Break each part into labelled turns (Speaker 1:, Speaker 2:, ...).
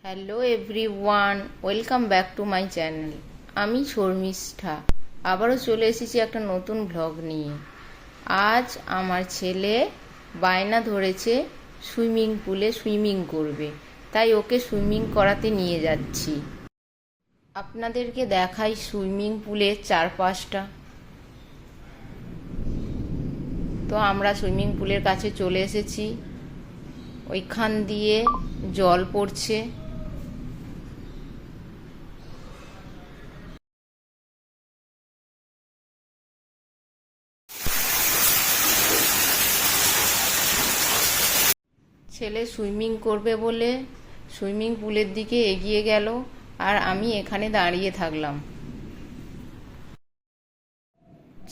Speaker 1: Hello everyone, welcome back to my channel. আমি শর্মিষ্ঠা আবারও চলে এসেছি একটা নতুন ভ্লগ নিয়ে। আজ আমার ছেলে বায়না ধরেছে সুইমিং পুলে সুইমিং করবে, তাই ওকে সুইমিং করাতে নিয়ে যাচ্ছি। আপনাদেরকে দেখাই সুইমিং পুলের চারপাশটা। তো আমরা সুইমিং পুলের কাছে চলে এসেছি। ওইখান দিয়ে জল পড়ছে। ছেলে সুইমিং করবে বলে সুইমিং পুলের দিকে এগিয়ে গেল, আর আমি এখানে দাঁড়িয়ে থাকলাম।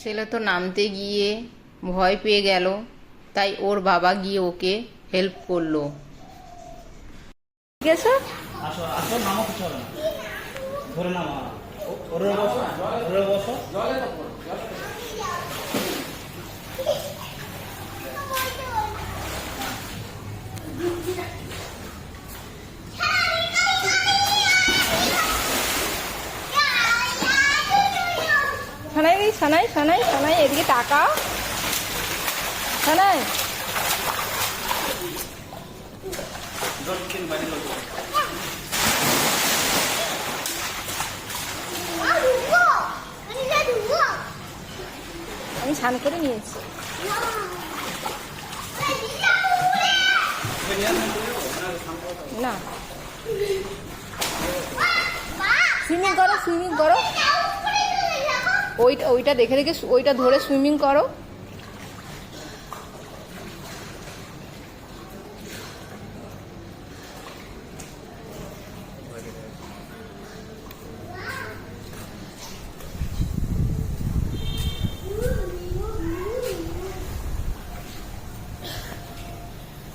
Speaker 1: ছেলে তো নামতে গিয়ে ভয় পেয়ে গেল, তাই ওর বাবা গিয়ে ওকে হেল্প করলো। ঠিক আছে,
Speaker 2: আসো আসো, নামো, কিছু হবে না, ধরে নামো, ওরে বসো, ওরে বসো।
Speaker 1: সানাই সানাই সানাই সানাই, এদিকে টাকা সানাই। আমি স্নান করে নিয়েছি। না, সুইমিং করো, সুইমিং করো। ওইটা দেখে দেখে ওইটা ধরে সুইমিং করো।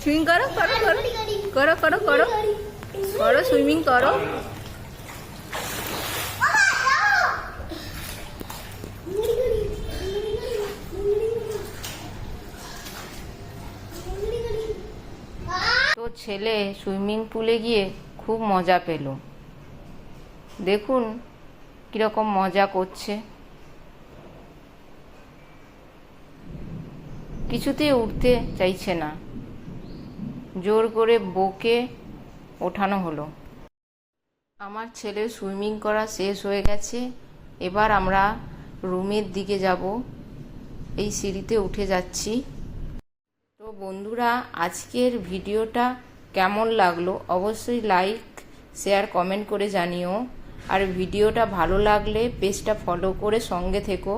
Speaker 1: সুইমিং করো করো করো করো করো করো করো, সুইমিং করো। তো ছেলে সুইমিং পুলে গিয়ে খুব মজা পেল। দেখুন কিরকম মজা করছে। কিছুতেই উঠতে চাইছে না, জোর করে বকে ওঠানো হলো। আমার ছেলে সুইমিং করা শেষ হয়ে গেছে। এবার আমরা রুমের দিকে যাব। এই সিঁড়িতে উঠে যাচ্ছি। তো বন্ধুরা, আজকের ভিডিওটা কেমন লাগলো অবশ্যই লাইক, শেয়ার, কমেন্ট করে জানিও। আর ভিডিওটা ভালো লাগলে পেজটা ফলো করে সঙ্গে থেকো।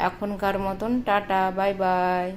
Speaker 1: এখনকার মতন টাটা, বাই বাই।